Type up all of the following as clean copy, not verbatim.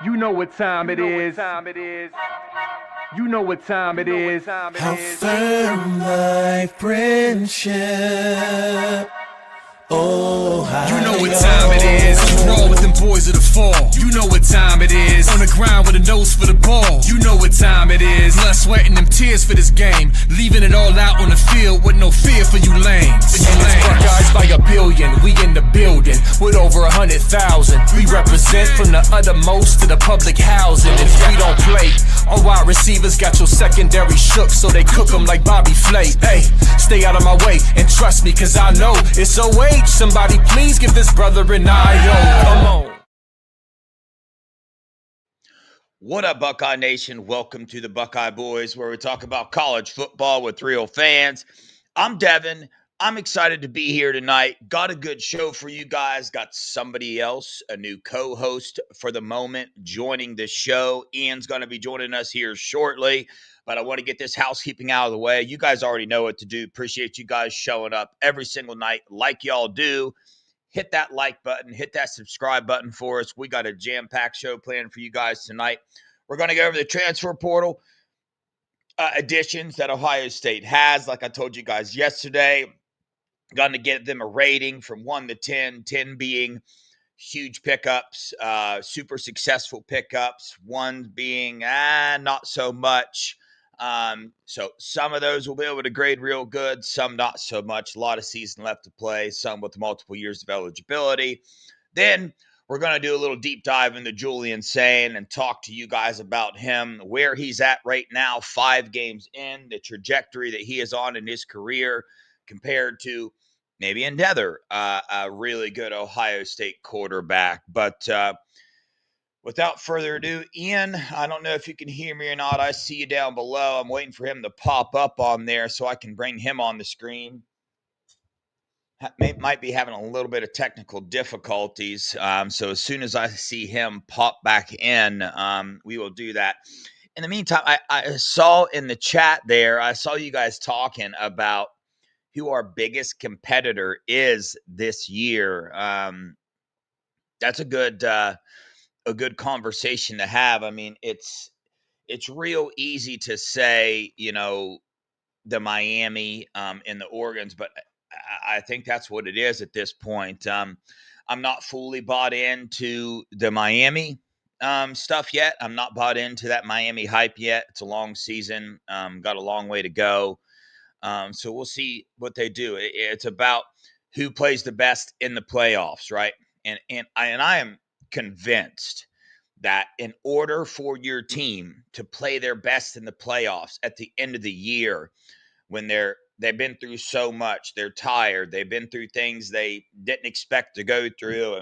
You know what time it is. You know what time it is. How firm thy friendship. Oh, you know what time it is. Raw with them boys of the fall. You know what time it is. On the ground with a nose for the ball. You know what time it is. Blood, sweat, and them tears for this game. Leaving it all out on the field with no fear for you lames. And it's Buckeyes by a billion. We in the building with over 100,000. We represent from the uttermost to the public housing. If we don't play, all wide receivers got your secondary shook, so they cook them like Bobby Flay. Hey, stay out of my way and trust me, cause I know it's OH. Somebody please give this brother an IO. Come on. What up, Buckeye Nation? Welcome to the Buckeye Boys, where we talk about college football with real fans. I'm Devin. I'm excited to be here tonight. Got a good show for you guys. Got somebody else, a new co-host for the moment, joining the show. Ian's going to be joining us here shortly, but I want to get this housekeeping out of the way. You guys already know what to do. Appreciate you guys showing up every single night like y'all do. Hit that like button, hit that subscribe button for us. We got a jam-packed show planned for you guys tonight. We're going to go over the transfer portal additions that Ohio State has. Like I told you guys yesterday, going to get them a rating from 1 to 10, 10 being huge pickups, super successful pickups, 1 being not so much. So some of those will be able to grade real good, some not so much. A lot of season left to play, some with multiple years of eligibility. Then we're going to do a little deep dive into Julian Sayin and talk to you guys about him, where he's at right now, 5 games in, the trajectory that he is on in his career compared to maybe another a really good Ohio State quarterback. But without further ado, Ian, I don't know if you can hear me or not. I see you down below. I'm waiting for him to pop up on there so I can bring him on the screen. Might be having a little bit of technical difficulties. So as soon as I see him pop back in, we will do that. In the meantime, I saw in the chat there, I saw you guys talking about who our biggest competitor is this year. That's a good conversation to have. I mean, it's real easy to say, the Miami and the Oregons, but I think that's what it is at this point. I'm not fully bought into the Miami stuff yet. I'm not bought into that Miami hype yet. It's a long season, got a long way to go. So we'll see what they do. It's about who plays the best in the playoffs, right? And I am convinced that in order for your team to play their best in the playoffs at the end of the year, when they've been through so much, they're tired, they've been through things they didn't expect to go through,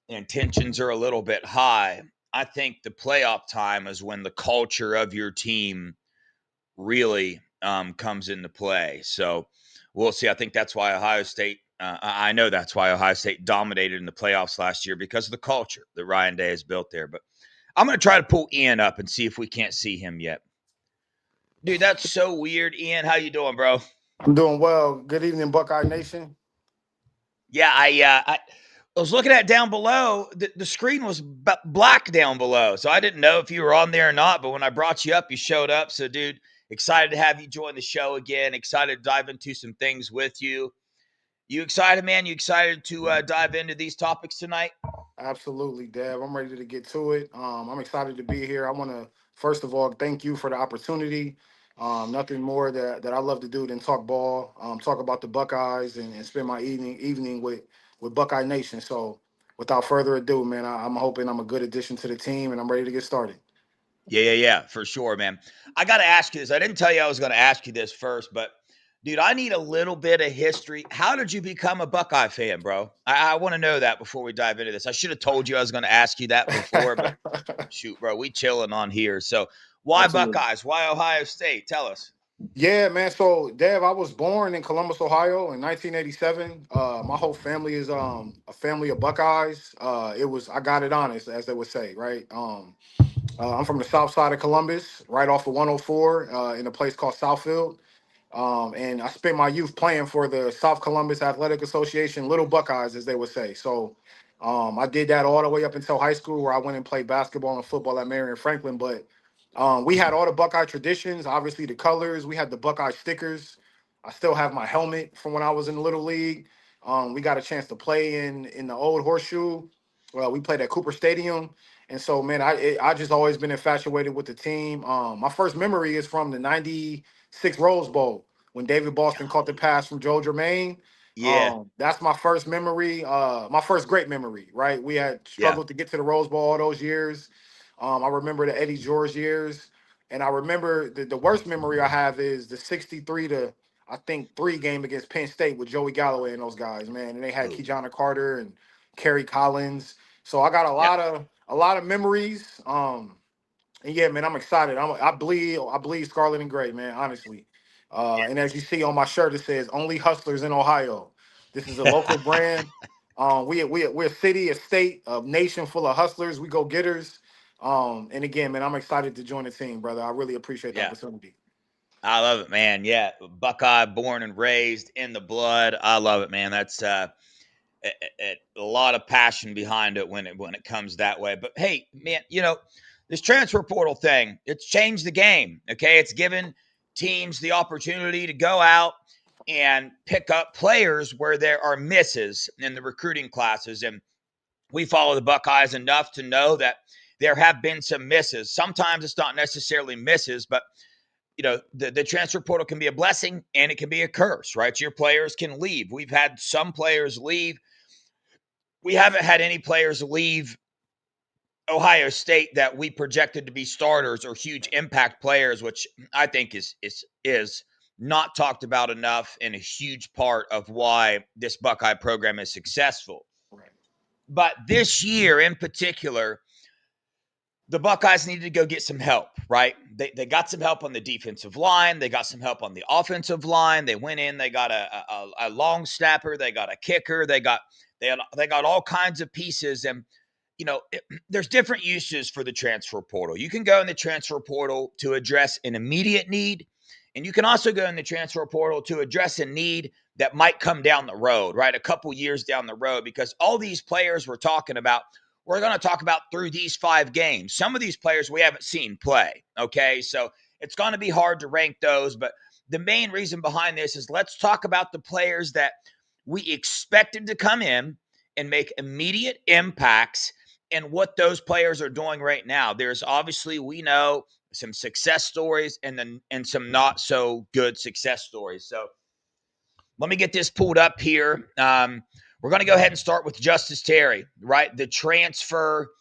and tensions are a little bit high. I think the playoff time is when the culture of your team really comes into play. So we'll see. I think that's why Ohio State. I know that's why Ohio State dominated in the playoffs last year, because of the culture that Ryan Day has built there. But I'm going to try to pull Ian up and see if we can't see him yet. Dude, that's so weird. Ian, how you doing, bro? I'm doing well. Good evening, Buckeye Nation. Yeah, I was looking at down below. The screen was black down below, so I didn't know if you were on there or not. But when I brought you up, you showed up. So, dude, excited to have you join the show again. Excited to dive into some things with you. You excited, man? You excited to dive into these topics tonight? Absolutely, Dev. I'm ready to get to it. I'm excited to be here. I want to, first of all, thank you for the opportunity. Nothing more that I love to do than talk ball, talk about the Buckeyes, and spend my evening with Buckeye Nation. So, without further ado, man, I'm hoping I'm a good addition to the team, and I'm ready to get started. Yeah, for sure, man. I got to ask you this. I didn't tell you I was going to ask you this first, but dude, I need a little bit of history. How did you become a Buckeye fan, bro? I want to know that before we dive into this. I should have told you I was going to ask you that before, but shoot, bro, we chilling on here. So why Absolutely. Buckeyes? Why Ohio State? Tell us. Yeah, man. So, Dev, I was born in Columbus, Ohio, in 1987. My whole family is a family of Buckeyes. I got it honest, as they would say, right? I'm from the south side of Columbus, right off of 104, in a place called Southfield. And I spent my youth playing for the South Columbus Athletic Association, Little Buckeyes, as they would say. So, I did that all the way up until high school, where I went and played basketball and football at Marion Franklin. But we had all the Buckeye traditions, obviously the colors. We had the Buckeye stickers. I still have my helmet from when I was in the Little League. We got a chance to play in the old Horseshoe. Well, we played at Cooper Stadium. And so, man, I just always been infatuated with the team. My first memory is from the '96 Rose Bowl when David Boston caught the pass from Joe Germain. Yeah, That's my first memory, my first great memory, right? We had yeah, struggled to get to the Rose Bowl all those years. I remember the Eddie George years. And I remember the worst memory I have is the 63 to, I think, 3 game against Penn State with Joey Galloway and those guys, man. And they had ooh, Keyjana Carter and Kerry Collins. So I got yeah, a lot of memories. And yeah, man, I'm excited. I bleed scarlet and gray, man, honestly. And as you see on my shirt, it says "Only Hustlers in Ohio." This is a local brand. We're a city, a state, a nation full of hustlers. We go getters. And again, man, I'm excited to join the team, brother. I really appreciate the yeah. opportunity. I love it, man. Yeah, Buckeye, born and raised in the blood. I love it, man. That's a lot of passion behind it when it comes that way. But hey, man, this transfer portal thing, it's changed the game. Okay, it's given teams the opportunity to go out and pick up players where there are misses in the recruiting classes. And we follow the Buckeyes enough to know that there have been some misses. Sometimes it's not necessarily misses, but the transfer portal can be a blessing and it can be a curse, right? Your players can leave. We've had some players leave. We haven't had any players leave Ohio State that we projected to be starters or huge impact players, which I think is not talked about enough and a huge part of why this Buckeye program is successful. Right. But this year in particular, the Buckeyes needed to go get some help, right? They got some help on the defensive line. They got some help on the offensive line. They went in. They got a long snapper. They got a kicker. They got all kinds of pieces. And there's different uses for the transfer portal. You can go in the transfer portal to address an immediate need, and you can also go in the transfer portal to address a need that might come down the road, right? A couple years down the road, because all these players we're going to talk about through these 5 games. Some of these players we haven't seen play, okay? So it's going to be hard to rank those, but the main reason behind this is let's talk about the players that we expected to come in and make immediate impacts and what those players are doing right now. There's obviously, we know, some success stories and some not so good success stories. So let me get this pulled up here. We're going to go ahead and start with Justice Terry, right? The transfer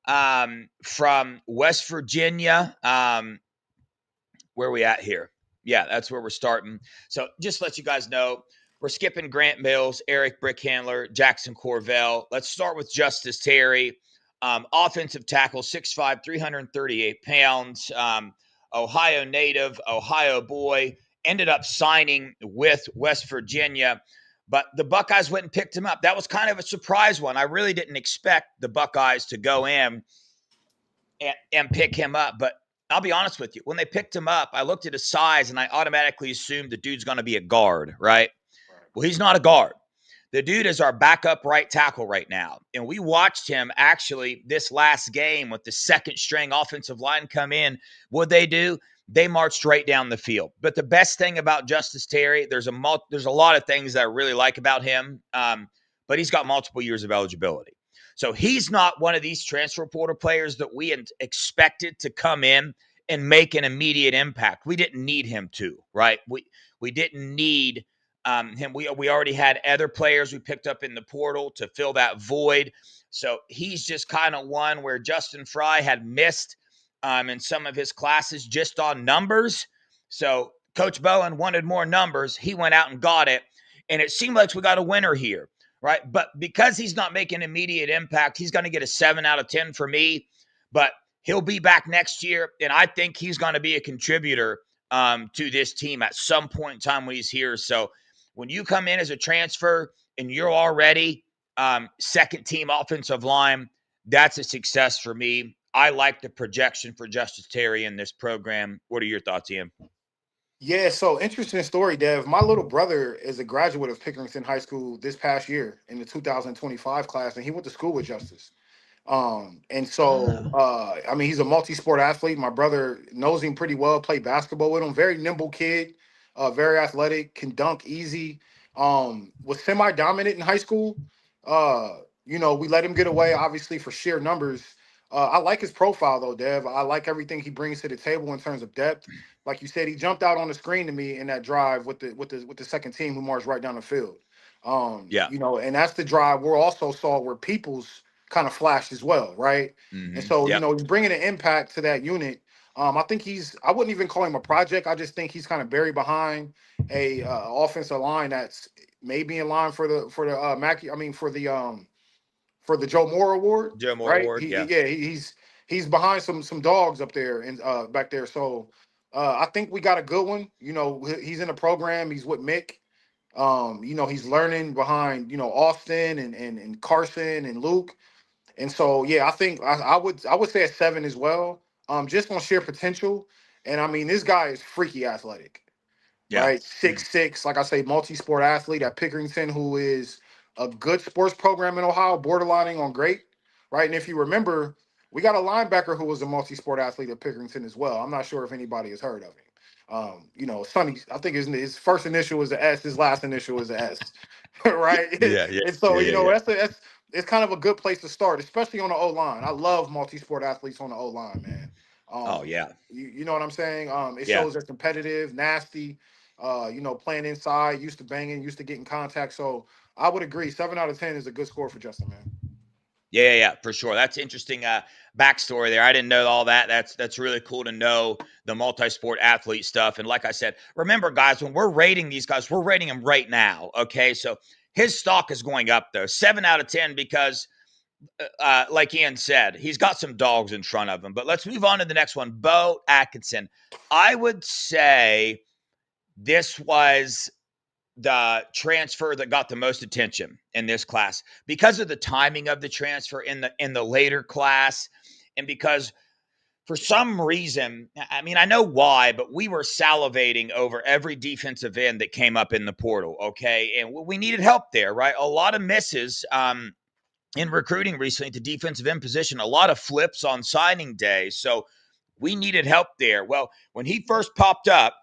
from West Virginia. Where are we at here? Yeah, that's where we're starting. So just to let you guys know, we're skipping Grant Mills, Eric Brickhandler, Jackson Corvell. Let's start with Justice Terry. Offensive tackle, 6'5", 338 pounds. Ohio native, Ohio boy. Ended up signing with West Virginia, but the Buckeyes went and picked him up. That was kind of a surprise one. I really didn't expect the Buckeyes to go in and pick him up, but I'll be honest with you. When they picked him up, I looked at his size and I automatically assumed the dude's going to be a guard, right? Well, he's not a guard. The dude is our backup right tackle right now. And we watched him actually this last game with the second string offensive line come in. What'd they do? They marched right down the field. But the best thing about Justice Terry, there's a lot of things that I really like about him, but he's got multiple years of eligibility. So he's not one of these transfer portal players that we expected to come in and make an immediate impact. We didn't need him to, right? We didn't need him. We already had other players we picked up in the portal to fill that void. So he's just kind of one where Justin Fry had missed in some of his classes just on numbers. So Coach Bowen wanted more numbers. He went out and got it. And it seemed like we got a winner here, right? But because he's not making immediate impact, he's going to get a 7 out of 10 for me. But he'll be back next year, and I think he's going to be a contributor to this team at some point in time when he's here. So when you come in as a transfer and you're already second team offensive line, that's a success for me. I like the projection for Justice Terry in this program. What are your thoughts, Ian? Yeah, so interesting story, Dev. My little brother is a graduate of Pickerington High School this past year in the 2025 class, and he went to school with Justice. And so Ah, I mean, he's a multi-sport athlete. My brother knows him pretty well, played basketball with him, very nimble kid, very athletic, can dunk easy. Was semi-dominant in high school. We let him get away, obviously, for sheer numbers. I like his profile though, Dev. I like everything he brings to the table in terms of depth. Like you said, he jumped out on the screen to me in that drive with the second team who marched right down the field. yeah. And that's the drive we also saw where Peoples kind of flashed as well, right? And so, Yep. he's bringing an impact to that unit. I think I wouldn't even call him a project. I just think he's kind of buried behind a offensive line that's maybe in line for the Mackey. I mean, for the Joe Moore Award, Joe Moore right? Award. Yeah. Yeah, he's behind some dogs up there and back there. So I think we got a good one. He's in the program. He's with Mick. He's learning behind Austin and Carson and Luke. And so, yeah, I think I would say a 7 as well. Just on sheer potential. And I mean, this guy is freaky athletic, Yeah. right? 6'6", like I say, multi-sport athlete at Pickerington, who is a good sports program in Ohio, borderlining on great, right? And if you remember, we got a linebacker who was a multi-sport athlete at Pickerington as well. I'm not sure if anybody has heard of him. Sonny, I think his first initial was a S, his last initial was a S, right? Yeah. Yeah. And so, Yeah. Yeah. Yeah. that's it's kind of a good place to start, especially on the O line. I love multi-sport athletes on the O line, man. Oh yeah. You know what I'm saying? It Yeah. shows they're competitive, nasty, playing inside, used to banging, used to getting contact. So I would agree. 7 out of 10 is a good score for Justin, man. Yeah, for sure. That's interesting backstory there. I didn't know all that. That's really cool to know the multi-sport athlete stuff. And like I said, remember, guys, when we're rating these guys, we're rating them right now. Okay, so his stock is going up though, 7 out of 10, because like Ian said, he's got some dogs in front of him. But let's move on to the next one, Bo Atkinson. I would say this was the transfer that got the most attention in this class because of the timing of the transfer in the later class, and because for some reason, I mean, I know why, but we were salivating over every defensive end that came up in the portal. Okay, and we needed help there, right? A lot of misses in recruiting recently at the defensive end position, a lot of flips on signing day, so we needed help there. Well, when he first popped up,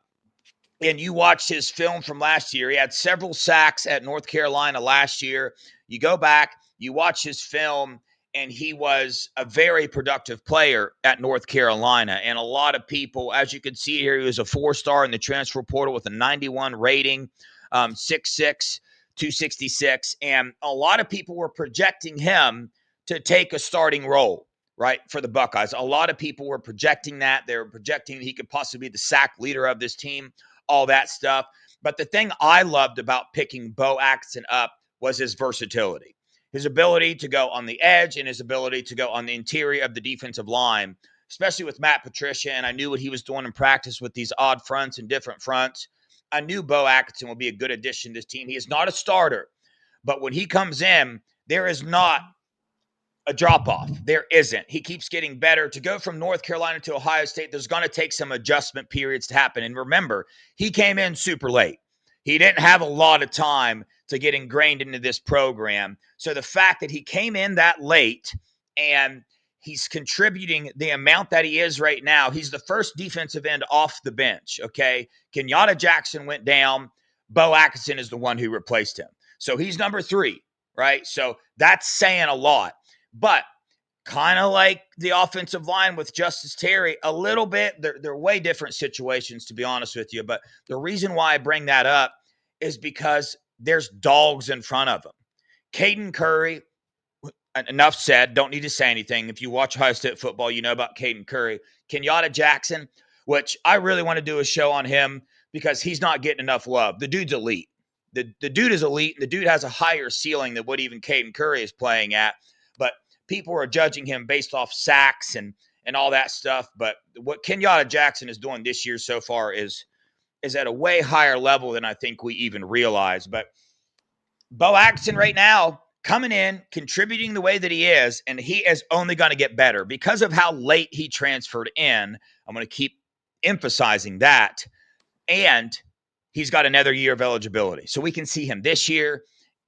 and you watched his film from last year, he had several sacks at North Carolina last year. You go back, you watch his film, and he was a very productive player at North Carolina. And a lot of people, as you can see here, he was a 4-star in the transfer portal with a 91 rating, 6'6", 266. And a lot of people were projecting him to take a starting role, right, for the Buckeyes. A lot of people were projecting that. They were projecting he could possibly be the sack leader of this team, all that stuff. But the thing I loved about picking Bo Atkinson up was his versatility, his ability to go on the edge and his ability to go on the interior of the defensive line, especially with Matt Patricia. And I knew what he was doing in practice with these odd fronts and different fronts. I knew Bo Atkinson would be a good addition to this team. He is not a starter, but when he comes in, there is not a drop off. There isn't. He keeps getting better. To go from North Carolina to Ohio State, there's going to take some adjustment periods to happen. And remember, he came in super late. He didn't have a lot of time to get ingrained into this program. So the fact that he came in that late and he's contributing the amount that he is right now, he's the first defensive end off the bench. Okay. Kenyatta Jackson went down. Bo Atkinson is the one who replaced him. So he's number 3, right? So that's saying a lot. But kind of like the offensive line with Justice Terry, a little bit, they're way different situations, to be honest with you. But the reason why I bring that up is because there's dogs in front of him. Caden Curry, enough said, don't need to say anything. If you watch Ohio State football, you know about Caden Curry. Kenyatta Jackson, which I really want to do a show on him because he's not getting enough love. The dude's elite. The dude is elite, and the dude has a higher ceiling than what even Caden Curry is playing at. But people are judging him based off sacks and all that stuff. But what Kenyatta Jackson is doing this year so far is at a way higher level than I think we even realize. But Bo Atkinson right now coming in, contributing the way that he is, and he is only going to get better because of how late he transferred in. I'm going to keep emphasizing that. and he's got another year of eligibility. So we can see him this year,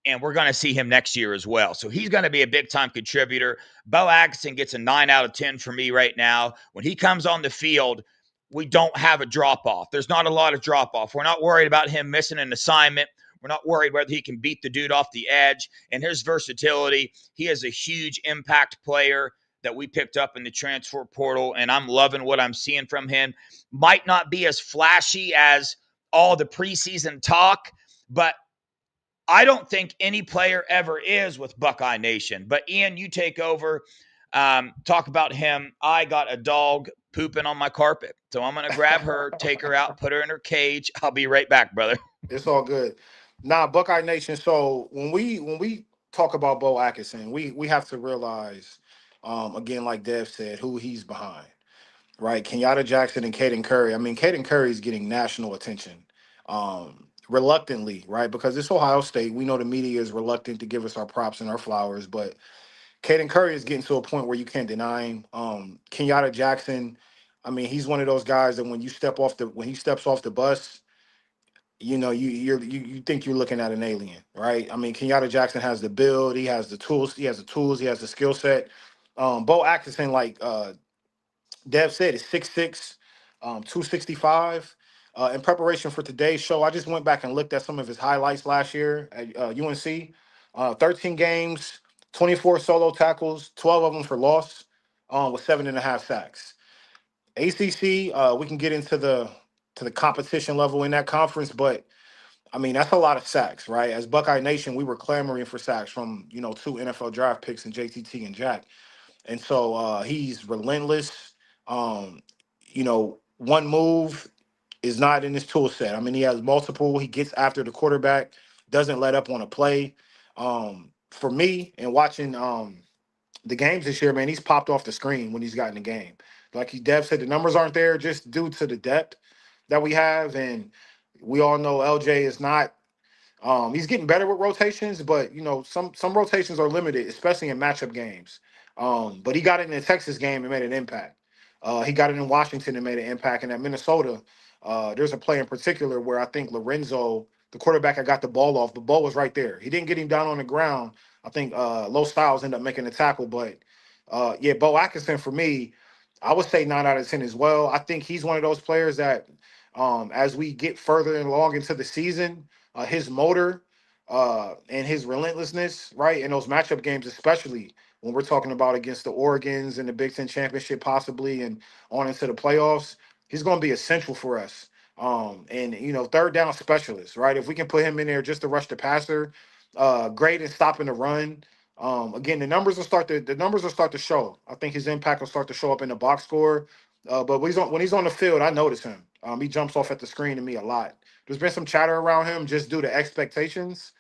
and we're going to see him next year as well. So he's going to be a big-time contributor. Bo Atkinson gets a 9 out of 10 for me right now. When he comes on the field, we don't have a drop-off. There's not a lot of drop-off. We're not worried about him missing an assignment. We're not worried whether he can beat the dude off the edge. And his versatility, he is a huge impact player that we picked up in the transfer portal, and I'm loving what I'm seeing from him. Might not be as flashy as all the preseason talk, but I don't think any player ever is with Buckeye Nation. But Ian, you take over. Talk about him. I got a dog pooping on my carpet, so I'm gonna grab her, take her out, put her in her cage. I'll be right back, brother. It's all good. Nah, Buckeye Nation. So when we talk about Bo Atkinson, we have to realize, again, like Dev said, who he's behind, right? Kenyatta Jackson and Caden Curry. I mean, Caden Curry is getting national attention, reluctantly, right? Because it's Ohio State. We know the media is reluctant to give us our props and our flowers, but Caden Curry is getting to a point where you can't deny him. Kenyatta Jackson. I mean, he's one of those guys that when he steps off the bus, you think you're looking at an alien, right? I mean, Kenyatta Jackson has the build, he has the tools, he has the skill set. Bo Atkinson, like Dev said, is 6'6", 265. In preparation for today's show, I just went back and looked at some of his highlights last year at UNC. 13 games, 24 solo tackles, 12 of them for loss, with 7.5 sacks. ACC, we can get into the competition level in that conference, but I mean, that's a lot of sacks, right? As Buckeye Nation, we were clamoring for sacks from, two NFL draft picks in JTT and Jack. And so he's relentless. One move is not in his tool set. I mean, he has multiple. He gets after the quarterback, doesn't let up on a play. For me, and watching the games this year, man, he's popped off the screen when he's gotten the game. Like Dev said, the numbers aren't there just due to the depth that we have. And we all know LJ is not he's getting better with rotations, but some rotations are limited, especially in matchup games. But he got it in the Texas game and made an impact. He got it in Washington and made an impact. And at Minnesota, there's a play in particular where I think Lorenzo, the quarterback, I got the ball off. The ball was right there. He didn't get him down on the ground. I think Low Styles ended up making the tackle. But yeah, Bo Atkinson for me, I would say 9 out of 10 as well. I think he's one of those players that as we get further along into the season, his motor and his relentlessness, right, in those matchup games, especially when we're talking about against the Oregons and the Big Ten championship, possibly, and on into the playoffs, he's going to be essential for us. And third down specialist, right? If we can put him in there just to rush the passer, great in stopping the run. Again, the numbers will start to show. I think his impact will start to show up in the box score. But when he's on the field, I notice him. He jumps off at the screen to me a lot. There's been some chatter around him just due to expectations,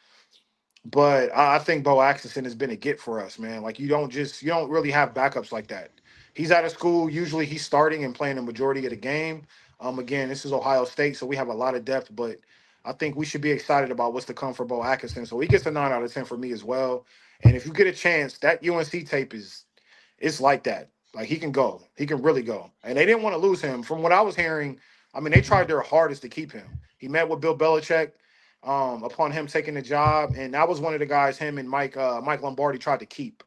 but I think Bo Atkinson has been a get for us, man. Like you don't really have backups like that. He's out of school. Usually he's starting and playing the majority of the game. Again, this is Ohio State, so we have a lot of depth, but I think we should be excited about what's to come for Bo Atkinson. So he gets a 9 out of 10 for me as well. And if you get a chance, that UNC tape it's like that. Like he can go. He can really go. And they didn't want to lose him. From what I was hearing, I mean, they tried their hardest to keep him. He met with Bill Belichick upon him taking the job, and that was one of the guys him and Mike Lombardi tried to keep.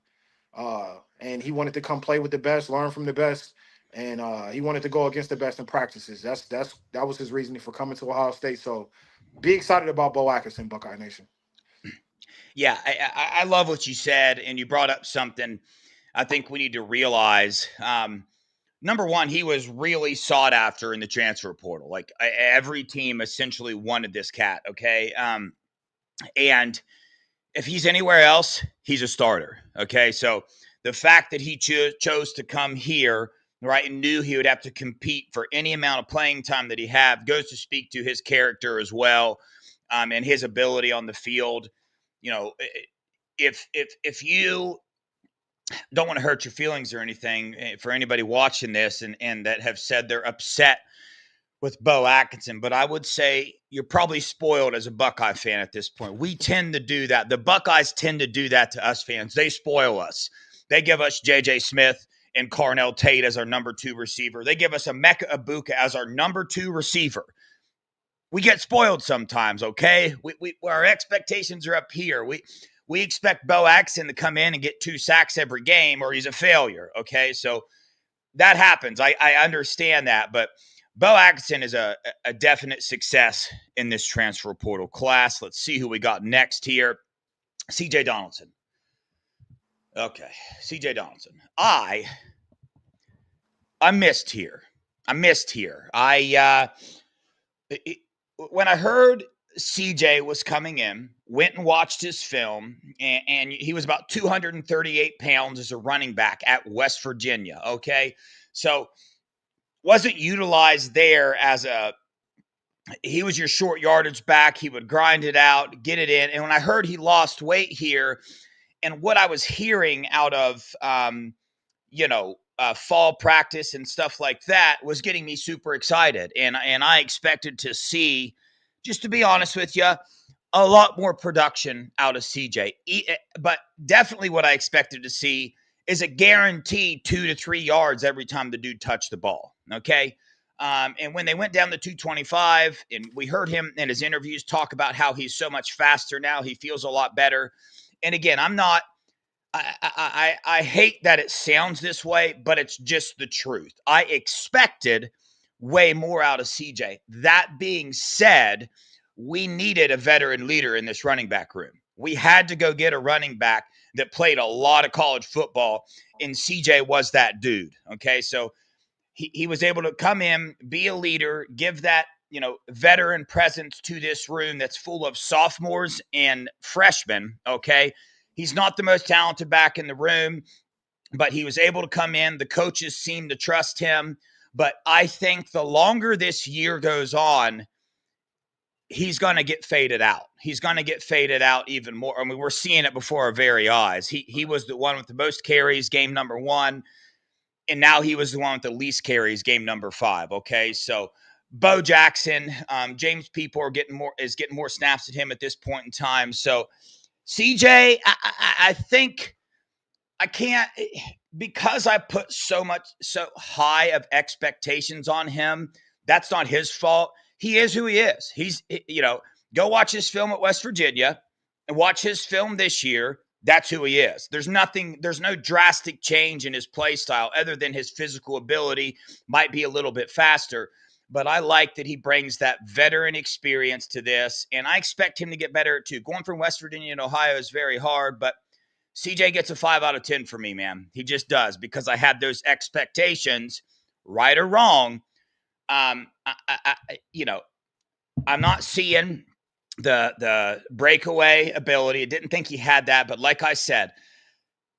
And he wanted to come play with the best, learn from the best, and he wanted to go against the best in practices. That was his reasoning for coming to Ohio State. So be excited about Bo Atkinson, Buckeye Nation. Yeah, I love what you said, and you brought up something I think we need to realize. Number one, he was really sought after in the transfer portal. Like every team essentially wanted this cat. Okay. And if he's anywhere else, he's a starter. Okay. So the fact that he chose to come here, right, and knew he would have to compete for any amount of playing time that he had goes to speak to his character as well, and his ability on the field. You know, if you don't want to hurt your feelings or anything for anybody watching this and that have said they're upset with Bo Atkinson, but I would say you're probably spoiled as a Buckeye fan at this point. We tend to do that. The Buckeyes tend to do that to us fans. They spoil us. They give us J.J. Smith and Carnell Tate as our number 2 receiver. They give us Emeka Ibuka as our number 2 receiver. we get spoiled sometimes, okay? Our expectations are up here. We expect Bo Axon to come in and get 2 sacks every game or he's a failure, okay? So that happens. I understand that, but Bo Axon is a definite success in this transfer portal class. Let's see who we got next here. CJ Donaldson. Okay, CJ Donaldson. I missed here. When I heard CJ was coming in, went and watched his film, and he was about 238 pounds as a running back at West Virginia. Okay, so wasn't utilized there as he was your short yardage back. He would grind it out, get it in. And when I heard he lost weight here, and what I was hearing out of fall practice and stuff like that was getting me super excited. And I expected to see, just to be honest with you, a lot more production out of CJ. But definitely what I expected to see is a guaranteed 2 to 3 yards every time the dude touched the ball. Okay. And when they went down to 225, and we heard him in his interviews talk about how he's so much faster now, he feels a lot better. And again, I hate that it sounds this way, but it's just the truth. I expected way more out of CJ. That being said, we needed a veteran leader in this running back room. We had to go get a running back that played a lot of college football, and CJ was that dude. Okay, so he was able to come in, be a leader, give that veteran presence to this room that's full of sophomores and freshmen. Okay, he's not the most talented back in the room, but he was able to come in. The coaches seem to trust him. But I think the longer this year goes on, he's going to get faded out. He's going to get faded out even more. I mean, we're seeing it before our very eyes. He was the one with the most carries, game number 1. And now he was the one with the least carries, game number 5. Okay, so Bo Jackson, James People is getting more snaps at him at this point in time. So CJ, I think I can't, because I put so high of expectations on him. That's not his fault. He is who he is. Go watch his film at West Virginia and watch his film this year. That's who he is. There's no drastic change in his play style other than his physical ability might be a little bit faster. But I like that he brings that veteran experience to this, and I expect him to get better too. Going from West Virginia to Ohio is very hard, but CJ gets a 5 out of 10 for me, man. He just does, because I had those expectations, right or wrong. I'm not seeing the breakaway ability. I didn't think he had that, but like I said,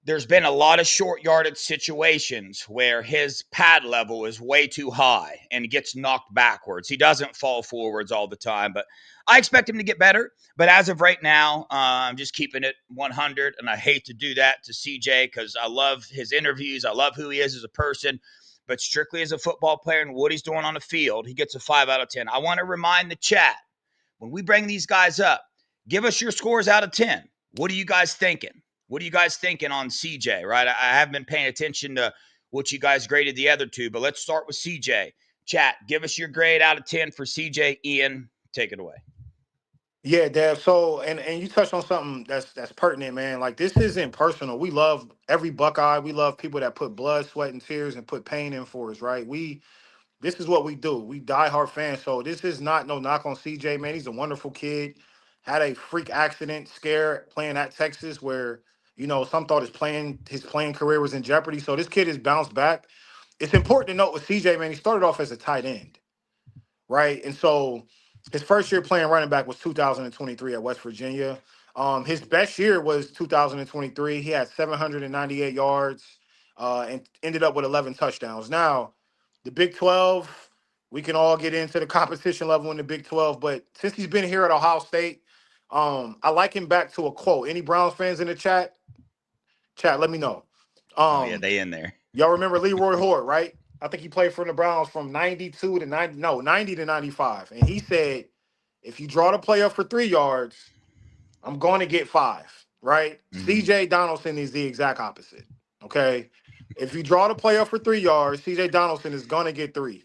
there's been a lot of short yardage situations where his pad level is way too high and gets knocked backwards. He doesn't fall forwards all the time, but I expect him to get better. But as of right now, I'm just keeping it 100, and I hate to do that to CJ because I love his interviews. I love who he is as a person, but strictly as a football player and what he's doing on the field, he gets a 5 out of 10. I want to remind the chat, when we bring these guys up, give us your scores out of 10. What are you guys thinking? What are you guys thinking on CJ, right? I haven't been paying attention to what you guys graded the other two, but let's start with CJ. Chat, give us your grade out of 10 for CJ. Ian, take it away. Yeah, Dev. So, and you touched on something that's pertinent, man. Like, this isn't personal. We love every Buckeye. We love people that put blood, sweat, and tears and put pain in for us, right? This is what we do. We diehard fans. So this is not no knock on CJ, man. He's a wonderful kid. Had a freak accident scare playing at Texas where, some thought his playing career was in jeopardy. So this kid has bounced back. It's important to note with CJ, man, he started off as a tight end, right? And so his first year playing running back was 2023 at West Virginia. His best year was 2023. He had 798 yards and ended up with 11 touchdowns. Now, the Big 12, we can all get into the competition level in the Big 12, but since he's been here at Ohio State, I like him back to a quote. Any Browns fans in the chat? Chat, let me know. They in there. Y'all remember Leroy Hort, right? I think he played for the Browns from 92 to 90 to 95. And he said, if you draw the play up for 3 yards, I'm going to get 5, right? Mm-hmm. CJ Donaldson is the exact opposite, okay? If you draw the play up for 3 yards, CJ Donaldson is going to get 3.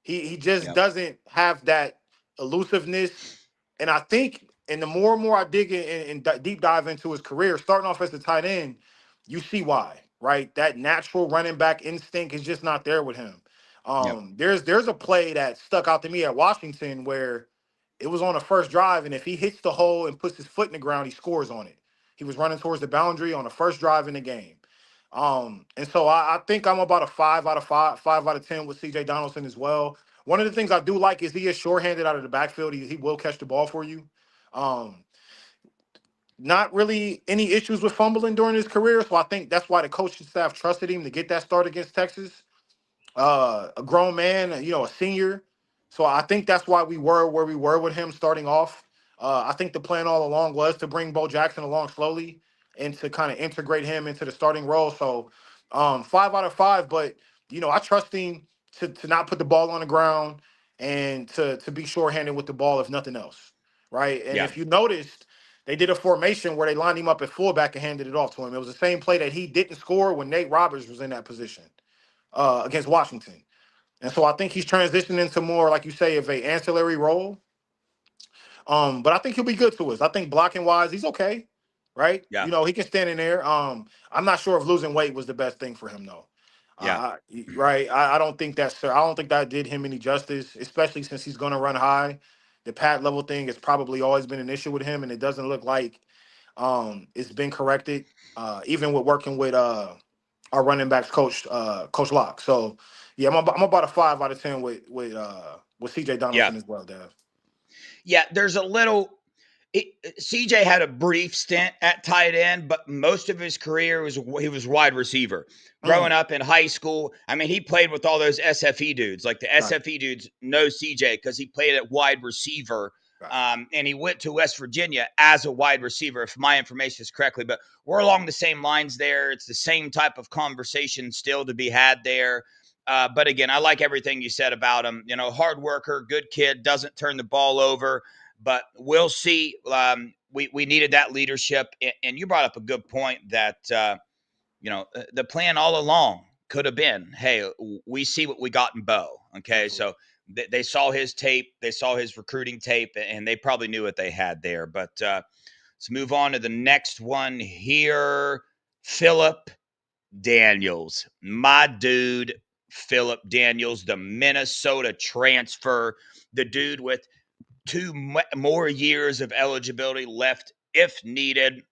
He just doesn't have that elusiveness, and I think, and the more and more I dig in and deep dive into his career, starting off as a tight end, you see why, right? That natural running back instinct is just not there with him. Yep. There's a play that stuck out to me at Washington where it was on the first drive, and if he hits the hole and puts his foot in the ground, he scores on it. He was running towards the boundary on the first drive in the game. And so I think I'm about a 5 out of 5, 5 out of 10 with CJ Donaldson as well. One of the things I do like is he is short-handed out of the backfield. He will catch the ball for you. Um, Not really any issues with fumbling during his career, so I think that's why the coaching staff trusted him to get that start against Texas. A grown man, a senior. So I think that's why we were where we were with him starting off. I think the plan all along was to bring Bo Jackson along slowly and to kind of integrate him into the starting role. So 5 out of 5, but I trust him to not put the ball on the ground and to be shorthanded with the ball if nothing else. Right. And Yeah. if you noticed, they did a formation where they lined him up at fullback and handed it off to him. It was the same play that he didn't score when Nate Roberts was in that position against Washington. And so I think he's transitioning into more, like you say, of a ancillary role. But I think he'll be good to us. I think blocking wise, he's okay, right? Yeah. He can stand in there. I'm not sure if losing weight was the best thing for him though. Yeah. Right. I don't think I don't think that did him any justice, especially since he's going to run high. The pad level thing has probably always been an issue with him, and it doesn't look like it's been corrected. Even with working with our running backs coach, Coach Locke. So yeah, I'm about a 5 out of 10 with CJ Yeah. Donaldson as well, Dev. Yeah. There's a little. CJ had a brief stint at tight end, but most of his career he was wide receiver. Growing up in high school, I mean, he played with all those SFE dudes. Like the Right. SFE dudes know CJ because he played at wide receiver. Right. And he went to West Virginia as a wide receiver, if my information is correctly. But we're along the same lines there. It's the same type of conversation still to be had there. But again, I like everything you said about him. Hard worker, good kid, doesn't turn the ball over. But we'll see. We needed that leadership, and you brought up a good point that the plan all along could have been, hey, we see what we got in Bo. Okay, Absolutely. so they saw his tape, they saw his recruiting tape, and they probably knew what they had there. But let's move on to the next one here. Philip Daniels, my dude, Philip Daniels, the Minnesota transfer, the dude with 2 more years of eligibility left if needed.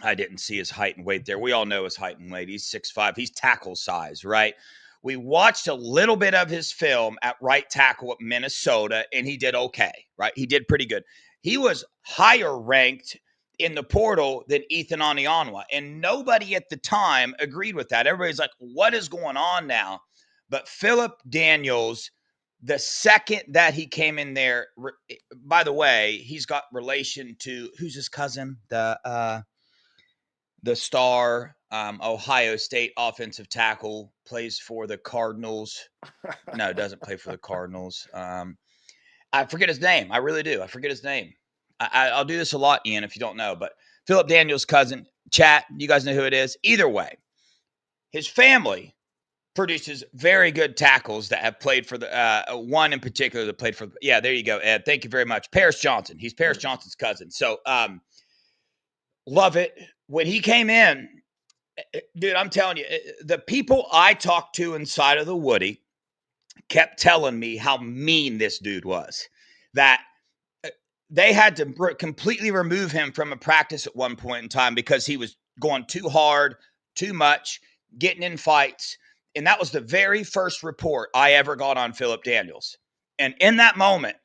I didn't see his height and weight there. We all know his height and weight. He's 6'5". He's tackle size, right? We watched a little bit of his film at right tackle at Minnesota, and he did okay, right? He did pretty good. He was higher ranked in the portal than Ethan Anianwa, and nobody at the time agreed with that. Everybody's like, what is going on now? But Philip Daniels, the second that he came in there, by the way, he's got relation to, who's his cousin? The star Ohio State offensive tackle, plays for the Cardinals. No, doesn't play for the Cardinals. I forget his name. I really do. I forget his name. I'll do this a lot, Ian, if you don't know. But Philip Daniels' cousin, chat, you guys know who it is. Either way, his family produces very good tackles that have played for the one in particular that played for. Yeah, there you go, Ed. Thank you very much. Paris Johnson. He's Paris Johnson's cousin. So love it. When he came in, dude, I'm telling you, the people I talked to inside of the Woody kept telling me how mean this dude was. That they had to completely remove him from a practice at one point in time because he was going too hard, too much, getting in fights. And that was the very first report I ever got on Philip Daniels. And in that moment,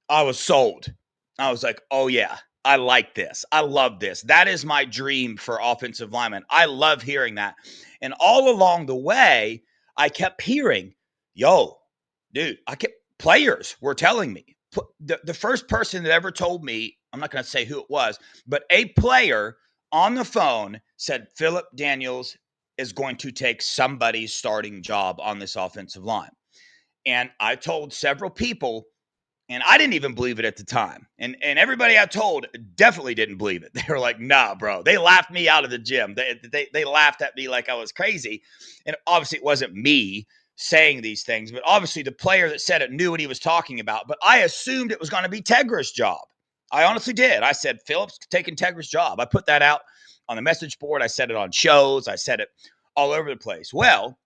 I was sold. I was like, oh, yeah, I like this. I love this. That is my dream for offensive linemen. I love hearing that. And all along the way, I kept hearing, yo, dude, players were telling me. The first person that ever told me, I'm not going to say who it was, but a player on the phone said Philip Daniels is going to take somebody's starting job on this offensive line. And I told several people, and I didn't even believe it at the time. And everybody I told definitely didn't believe it. They were like, nah, bro. They laughed me out of the gym. They laughed at me like I was crazy. And obviously it wasn't me saying these things, but obviously the player that said it knew what he was talking about. But I assumed it was going to be Tegra's job. I honestly did. I said, Phillips taking Tegra's job. I put that out on the message board. I said it on shows. I said it all over the place. Well,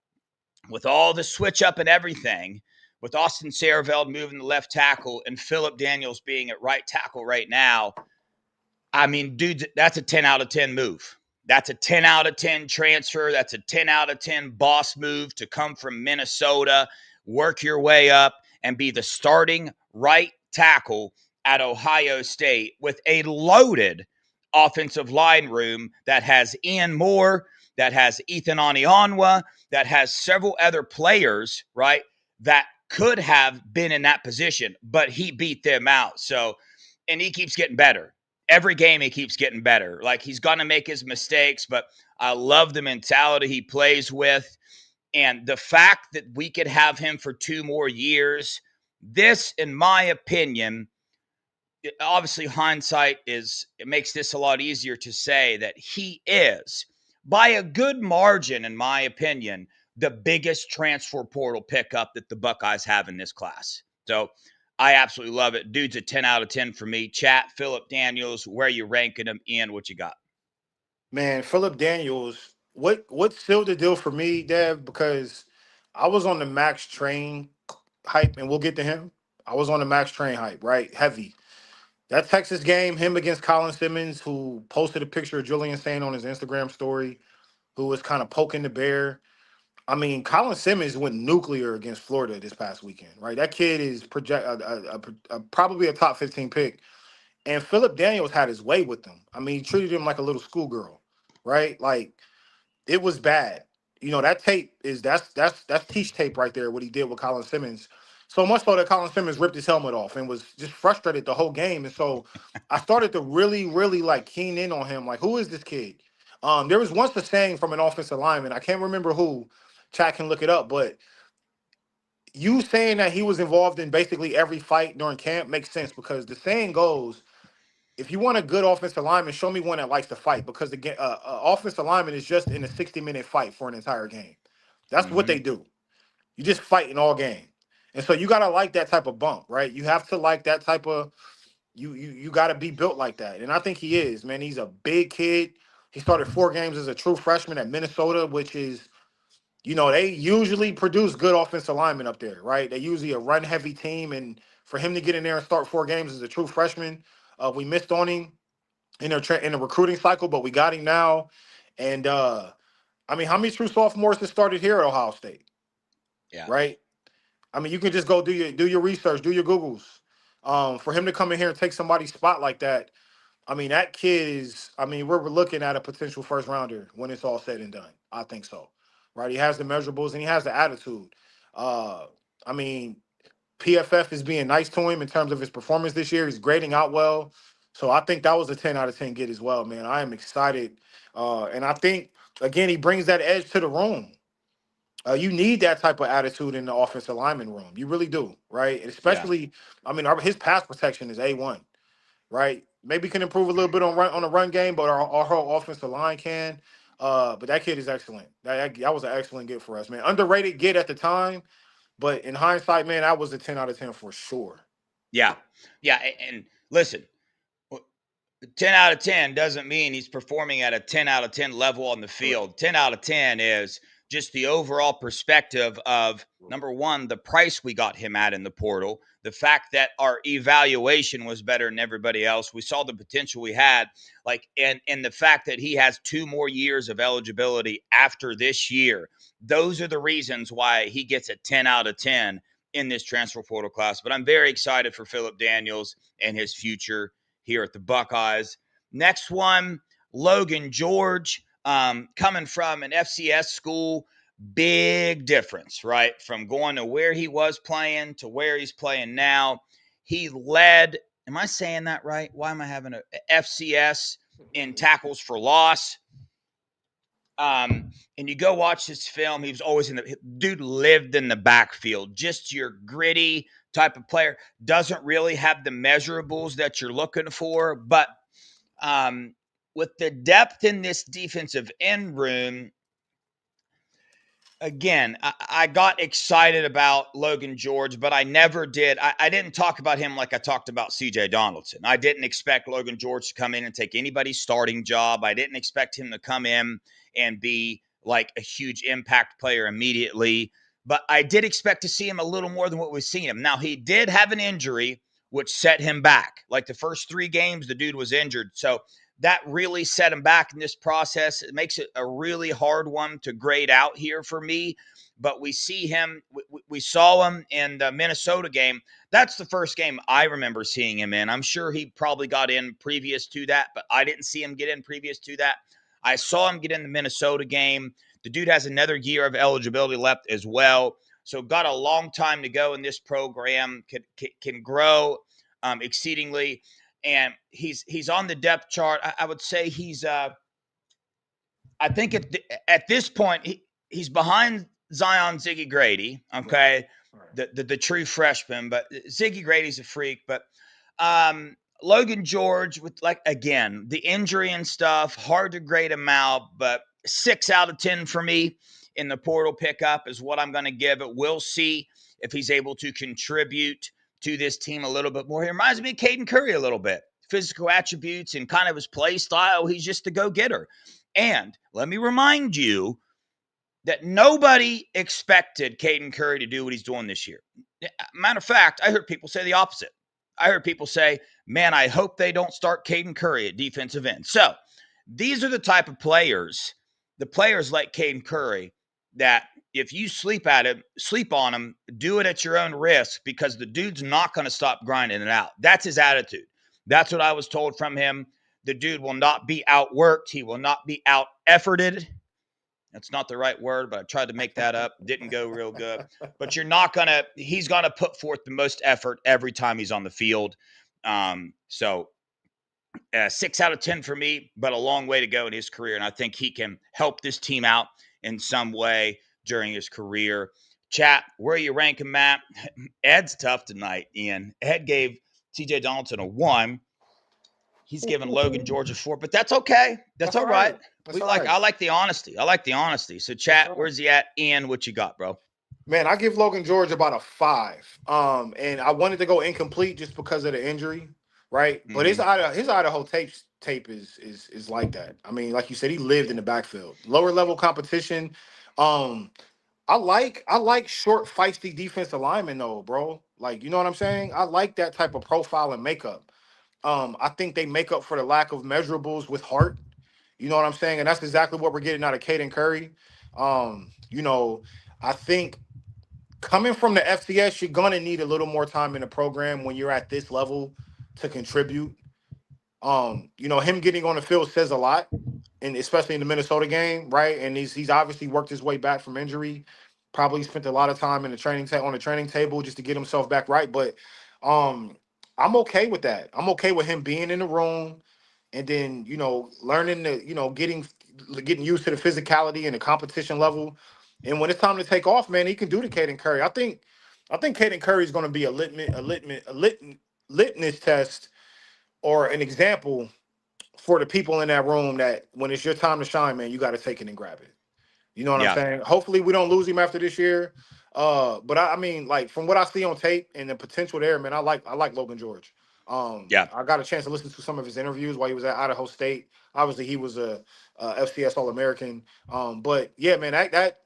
with all the switch up and everything, with Austin Saraveld moving the left tackle and Philip Daniels being at right tackle right now, I mean, dude, that's a 10 out of 10 move. That's a 10 out of 10 transfer. That's a 10 out of 10 boss move to come from Minnesota, work your way up, and be the starting right tackle at Ohio State with a loaded offensive line room that has Ian Moore, that has Ethan Anianwa, that has several other players, right, that could have been in that position, but he beat them out. So, and he keeps getting better. Every game he keeps getting better. Like, he's going to make his mistakes, but I love the mentality he plays with. And the fact that we could have him for 2 more years, this, in my opinion, obviously hindsight it makes this a lot easier to say that he is, by a good margin, in my opinion, the biggest transfer portal pickup that the Buckeyes have in this class. So I absolutely love it. Dude's a 10 out of 10 for me. Chat, Philip Daniels, where you ranking him in? What you got? Man, Philip Daniels, what sealed the deal for me, Dev? Because I was on the Max Train hype, and we'll get to him. I was on the Max Train hype, right? Heavy. That Texas game, him against Colin Simmons, who posted a picture of Julian Sayin on his Instagram story, who was kind of poking the bear. I mean, Colin Simmons went nuclear against Florida this past weekend, right? That kid is probably a top 15 pick. And Philip Daniels had his way with them. I mean, he treated him like a little schoolgirl, right? Like, it was bad. You know, that tape is that's teach tape right there, what he did with Colin Simmons. So much so that Colin Simmons ripped his helmet off and was just frustrated the whole game. And so I started to really, really like keen in on him. Like, who is this kid? There was once a saying from an offensive lineman, I can't remember who, chat can look it up, but you saying that he was involved in basically every fight during camp makes sense, because the saying goes, if you want a good offensive lineman, show me one that likes to fight, because again, offensive lineman is just in a 60-minute fight for an entire game. That's what Mm-hmm. they do. You just fight in all game. And so you gotta like that type of bump, right? You have to like that type of you gotta be built like that. And I think he is, man. He's a big kid. He started 4 games as a true freshman at Minnesota, which is, they usually produce good offensive linemen up there, right? They usually a run heavy team. And for him to get in there and start 4 games as a true freshman, we missed on him in the recruiting cycle, but we got him now. And I mean, how many true sophomores have started here at Ohio State? Yeah. Right? I mean, you can just go do your research, do your Googles. For him to come in here and take somebody's spot like that, I mean, that kid is, I mean, we're looking at a potential first rounder when it's all said and done. I think so. Right? He has the measurables and he has the attitude. I mean, PFF is being nice to him in terms of his performance this year. He's grading out well. So I think that was a 10 out of 10 get as well, man. I am excited. And I think, again, he brings that edge to the room. You need that type of attitude in the offensive lineman room. You really do, right? And Yeah. especially, I mean, his pass protection is A1, right? Maybe can improve a little bit on the run game, but our whole offensive line can. But that kid is excellent. That was an excellent get for us, man. Underrated get at the time, but in hindsight, man, that was a 10 out of 10 for sure. Yeah. Yeah. And listen, 10 out of 10 doesn't mean he's performing at a 10 out of 10 level on the field. 10 out of 10 is just the overall perspective of, number one, the price we got him at in the portal, the fact that our evaluation was better than everybody else. We saw the potential we had, and the fact that he has 2 more years of eligibility after this year. Those are the reasons why he gets a 10 out of 10 in this transfer portal class. But I'm very excited for Philip Daniels and his future here at the Buckeyes. Next one, Logan George, coming from an FCS school. Big difference, right? From going to where he was playing to where he's playing now. He led, am I saying that right? Why am I having a FCS in tackles for loss? And you go watch this film. He was always dude lived in the backfield, just your gritty type of player. Doesn't really have the measurables that you're looking for, but with the depth in this defensive end room, again, I got excited about Logan George, but I never did. I didn't talk about him like I talked about CJ Donaldson. I didn't expect Logan George to come in and take anybody's starting job. I didn't expect him to come in and be like a huge impact player immediately. But I did expect to see him a little more than what we've seen him. Now, he did have an injury, which set him back. Like the first 3 games, the dude was injured. So that really set him back in this process. It makes it a really hard one to grade out here for me. But we see him, we saw him in the Minnesota game. That's the first game I remember seeing him in. I'm sure he probably got in previous to that, but I didn't see him get in previous to that. I saw him get in the Minnesota game. The dude has another year of eligibility left as well. So got a long time to go in this program, can grow exceedingly. And he's on the depth chart. I would say he's I think at this point he's behind Zion Ziggy Grady. Okay, right. The true freshman, but Ziggy Grady's a freak. But Logan George with like again the injury and stuff, hard to grade him out, but 6 out of 10 for me in the portal pickup is what I'm going to give it. We'll see if he's able to contribute to this team a little bit more. He reminds me of Caden Curry a little bit. Physical attributes and kind of his play style. He's just a go-getter. And let me remind you that nobody expected Caden Curry to do what he's doing this year. Matter of fact, I heard people say the opposite. I heard people say, man, I hope they don't start Caden Curry at defensive end. So these are the type of players, the players like Caden Curry, that if you sleep on him, do it at your own risk because the dude's not going to stop grinding it out. That's his attitude. That's what I was told from him. The dude will not be outworked. He will not be out-efforted. That's not the right word, but I tried to make that up. Didn't go real good. But he's going to put forth the most effort every time he's on the field. So 6 out of 10 for me, but a long way to go in his career. And I think he can help this team out in some way during his career. Chat, where are you ranking, Matt? Ed's tough tonight, Ian. Ed gave CJ Donaldson a 1. He's given Logan George a 4, but that's okay. That's all right. I like the honesty. So, chat, where's he at? Ian, what you got, bro? Man, I give Logan George about a 5. And I wanted to go incomplete just because of the injury, right? Mm-hmm. But his Idaho tape is like that. I mean, like you said, he lived in the backfield. Lower level competition. I like short, feisty defensive linemen though, bro. Like, you know what I'm saying? I like that type of profile and makeup. I think they make up for the lack of measurables with heart. You know what I'm saying? And that's exactly what we're getting out of Caden Curry. I think coming from the FCS, you're going to need a little more time in the program when you're at this level to contribute. Him getting on the field says a lot, and especially in the Minnesota game, right? And he's obviously worked his way back from injury. Probably spent a lot of time in the on the training table just to get himself back right. But I'm okay with that. I'm okay with him being in the room and then, learning getting used to the physicality and the competition level. And when it's time to take off, man, he can do the Caden Curry. I think Caden Curry is going to be a litmus test or an example for the people in that room that when it's your time to shine, man, you got to take it and grab it. You know what I'm saying? Hopefully we don't lose him after this year. But I mean, like from what I see on tape and the potential there, man, I like Logan George. I got a chance to listen to some of his interviews while he was at Idaho State. Obviously, he was a FCS All-American. But yeah, man, that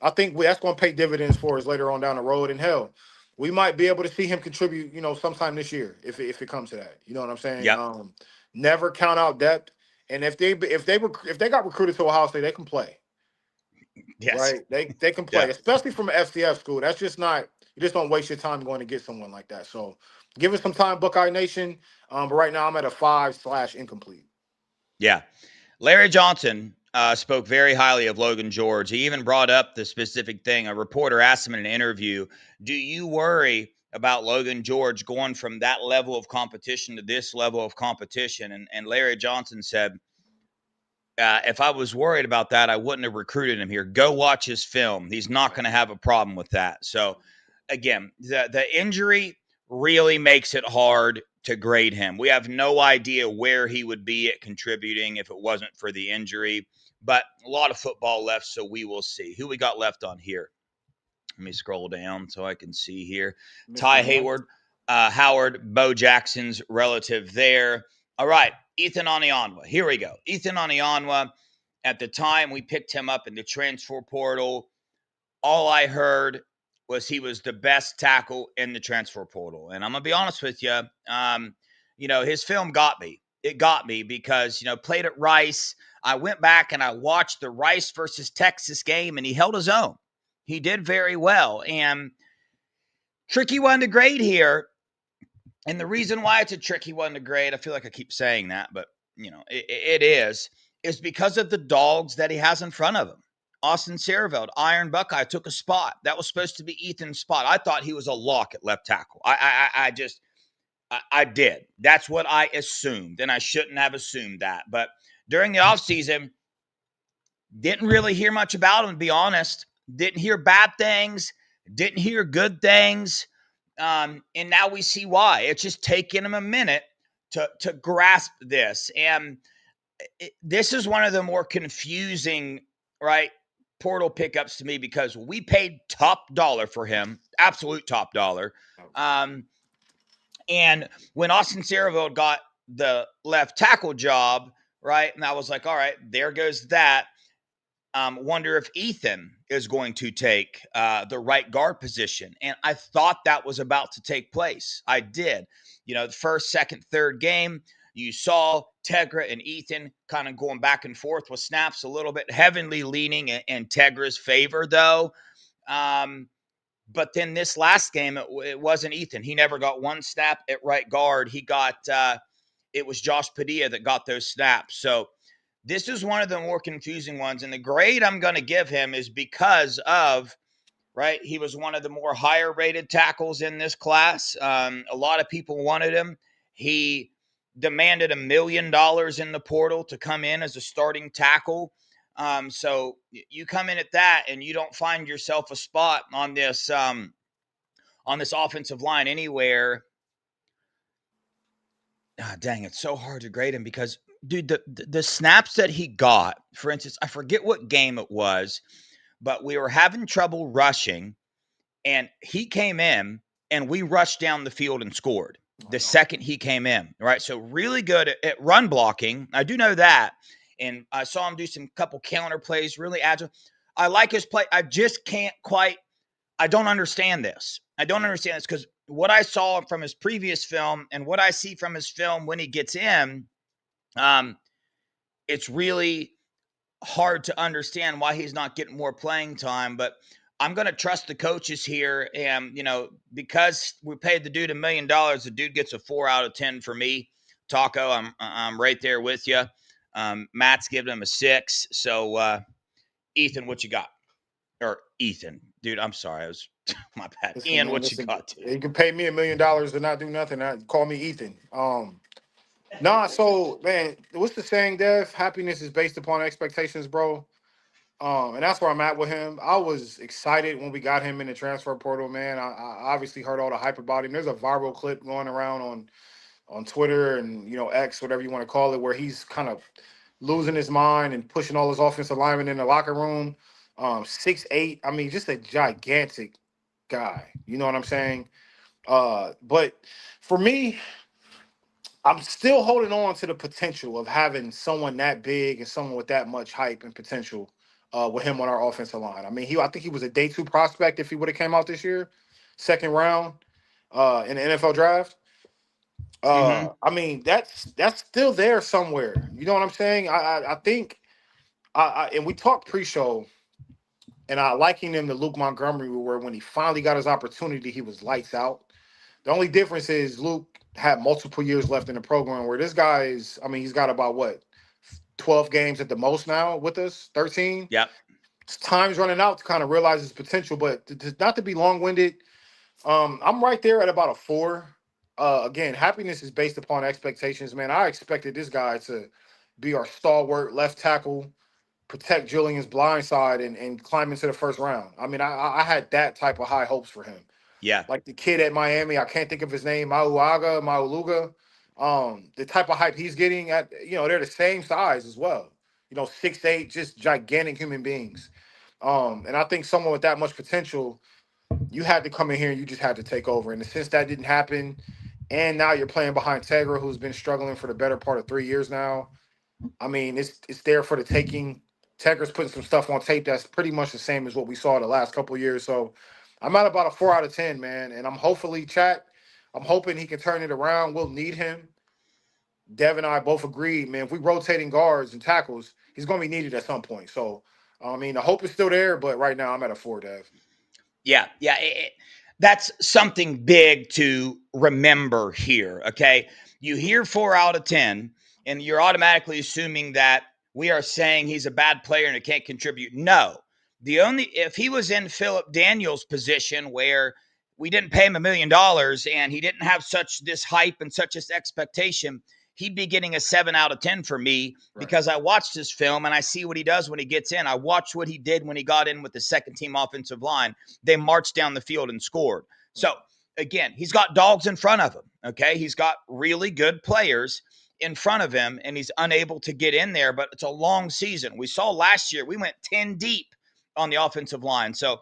I think that's going to pay dividends for us later on down the road. And hell, we might be able to see him contribute, sometime this year if it comes to that. You know what I'm saying? Yeah. Never count out depth. And if they got recruited to Ohio State, they can play. Yes. Right? They can play, especially from an FCS school. That's just not, you just don't waste your time going to get someone like that. So give us some time, Buckeye Nation. But right now I'm at a 5/incomplete. Yeah. Larry Johnson spoke very highly of Logan George. He even brought up the specific thing. A reporter asked him in an interview, do you worry about Logan George going from that level of competition to this level of competition? And Larry Johnson said, if I was worried about that, I wouldn't have recruited him here. Go watch his film. He's not going to have a problem with that. So, again, the injury really makes it hard to grade him. We have no idea where he would be at contributing if it wasn't for the injury. but a lot of football left, so we will see. Who we got left on here? Let me scroll down so I can see here. Mr. Ty Matt. Hayward, Howard, Bo Jackson's relative there. All right, Ethan Onianwa. Here we go. Ethan Onianwa, at the time we picked him up in the transfer portal, all I heard was he was the best tackle in the transfer portal. And I'm going to be honest with you, his film got me. It got me because, played at Rice. I went back and I watched the Rice versus Texas game, and he held his own. He did very well. And tricky one to grade here. And the reason why it's a tricky one to grade, I feel like I keep saying that, but, it is because of the dogs that he has in front of him. Austin Sareveld, Iron Buckeye, took a spot. That was supposed to be Ethan's spot. I thought he was a lock at left tackle. I did. That's what I assumed, and I shouldn't have assumed that. But during the offseason, didn't really hear much about him, to be honest. Didn't hear bad things, didn't hear good things. And now we see why. It's just taken him a minute to grasp this. And this is one of the more confusing, right, portal pickups to me because we paid top dollar for him, absolute top dollar. And when Austin Sareville got the left tackle job, right, and I was like, all right, there goes that. Wonder if Ethan is going to take the right guard position. And I thought that was about to take place. I did. The first, second, third game, you saw Tegra and Ethan kind of going back and forth with snaps, a little bit heavily leaning in Tegra's favor, though. But then this last game, it wasn't Ethan. He never got one snap at right guard. It was Josh Padilla that got those snaps. So this is one of the more confusing ones. And the grade I'm going to give him is because of, right, he was one of the more higher rated tackles in this class. A lot of people wanted him. He demanded $1 million in the portal to come in as a starting tackle. So you come in at that and you don't find yourself a spot on this offensive line anywhere. Dang, it's so hard to grade him because, dude, the snaps that he got, for instance, I forget what game it was, but we were having trouble rushing, and he came in, and we rushed down the field and scored the second he came in, right? So really good at run blocking. I do know that, and I saw him do some couple counter plays, really agile. I like his play. I just can't quite – I don't understand this. Because what I saw from his previous film and what I see from his film when he gets in, it's really hard to understand why he's not getting more playing time. But I'm going to trust the coaches here. And, because we paid the dude $1 million, the dude gets a 4 out of 10 for me. Taco, I'm right there with you. Matt's giving him a 6. So, Ethan, what you got? Or Ethan. Dude, I'm sorry. I was my bad. Listen, Ian, man, what listen, you got, dude? you can pay me $1 million to not do nothing. Call me Ethan. So man, what's the saying, Dev? Happiness is based upon expectations, bro. And that's where I'm at with him. I was excited when we got him in the transfer portal, man. I obviously heard all the hype about him. There's a viral clip going around on Twitter and X, whatever you want to call it, where he's kind of losing his mind and pushing all his offensive linemen in the locker room. 6'8". I mean, just a gigantic guy. You know what I'm saying? But for me, I'm still holding on to the potential of having someone that big and someone with that much hype and potential with him on our offensive line. I mean, I think he was a day 2 prospect if he would have came out this year, second round in the NFL draft. Mm-hmm. I mean, that's still there somewhere. You know what I'm saying? I think and we talked pre-show, and I likened him to Luke Montgomery, where when he finally got his opportunity, he was lights out. The only difference is Luke had multiple years left in the program, where this guy is, I mean, he's got about 12 games at the most now with us, 13. Yep. Time's running out to kind of realize his potential, but not to be long-winded, I'm right there at about a 4. Again, happiness is based upon expectations, man. I expected this guy to be our stalwart left tackle, protect Julian's blind side, and climb into the first round. I mean, I had that type of high hopes for him. Yeah. Like the kid at Miami, I can't think of his name, Mauluga. The type of hype he's getting they're the same size as well. 6'8", just gigantic human beings. And I think someone with that much potential, you had to come in here and you just had to take over. And since that didn't happen, and now you're playing behind Tegra, who's been struggling for the better part of 3 years now. I mean, it's there for the taking. Tegra's putting some stuff on tape that's pretty much the same as what we saw the last couple of years. So I'm at about a 4 out of 10, man. And I'm hoping he can turn it around. We'll need him. Dev and I both agreed, man. If we rotating guards and tackles, he's going to be needed at some point. So, I mean, the hope is still there, but right now I'm at a 4, Dev. Yeah, yeah. That's something big to remember here, okay? You hear 4 out of 10, and you're automatically assuming that we are saying he's a bad player and he can't contribute. No. If he was in Philip Daniels' position where we didn't pay him $1 million and he didn't have this hype and such this expectation, he'd be getting a 7 out of 10 for me because I watched this film and I see what he does when he gets in. I watched what he did when he got in with the second team offensive line. They marched down the field and scored. So again, he's got dogs in front of him. Okay. He's got really good players in front of him and he's unable to get in there, but it's a long season. We saw last year, we went 10 deep on the offensive line. So